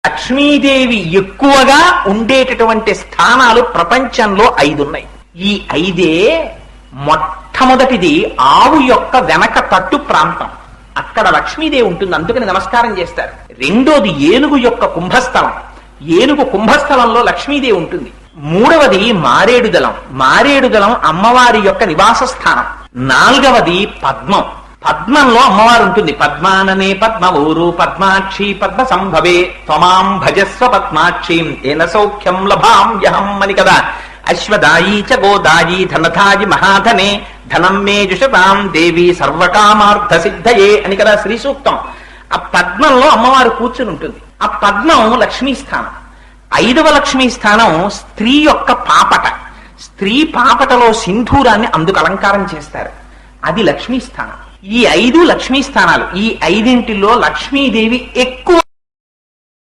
లక్ష్మీదేవి ఎక్కువగా ఉండేటటువంటి స్థానాలు ప్రపంచంలో 5 ఉన్నాయి. ఈ 5 మొట్టమొదటిది ఆవు యొక్క వెనక తట్టు ప్రాంతం, అక్కడ లక్ష్మీదేవి ఉంటుంది, అందుకని నమస్కారం చేస్తారు. రెండోది ఏనుగు యొక్క కుంభస్థలం, ఏనుగు కుంభస్థలంలో లక్ష్మీదేవి ఉంటుంది. మూడవది మారేడుదలం, మారేడుదలం అమ్మవారి యొక్క నివాస స్థానం. నాలుగవది పద్మం, పద్మంలో అమ్మవారు ఉంటుంది. పద్మాననే పద్మవూరు పద్మాక్షి పద్మ సంభవే త్వమాం భజస్వ పద్మాక్షీం తేన సౌఖ్యం లభామ్యహం అని కదా. అశ్వదాయీ చ గోదాయీ ధనధాయి మహాధనే ధనం మే జుషతాం దేవి సర్వకామార్థ సిద్ధయే అని కదా శ్రీ సూక్తం. ఆ పద్మంలో అమ్మవారు కూర్చుని ఉంటుంది. ఆ పద్మం లక్ష్మీ స్థానం. 5వ లక్ష్మీ స్థానం స్త్రీ యొక్క పాపట, స్త్రీ పాపటలో సింధూరాన్ని అందుకు అలంకారం చేస్తారు, అది లక్ష్మీ స్థానం. ఈ 5 లక్ష్మీ స్థానాలు. ఈ 5 లక్ష్మీదేవి ఎక్కువ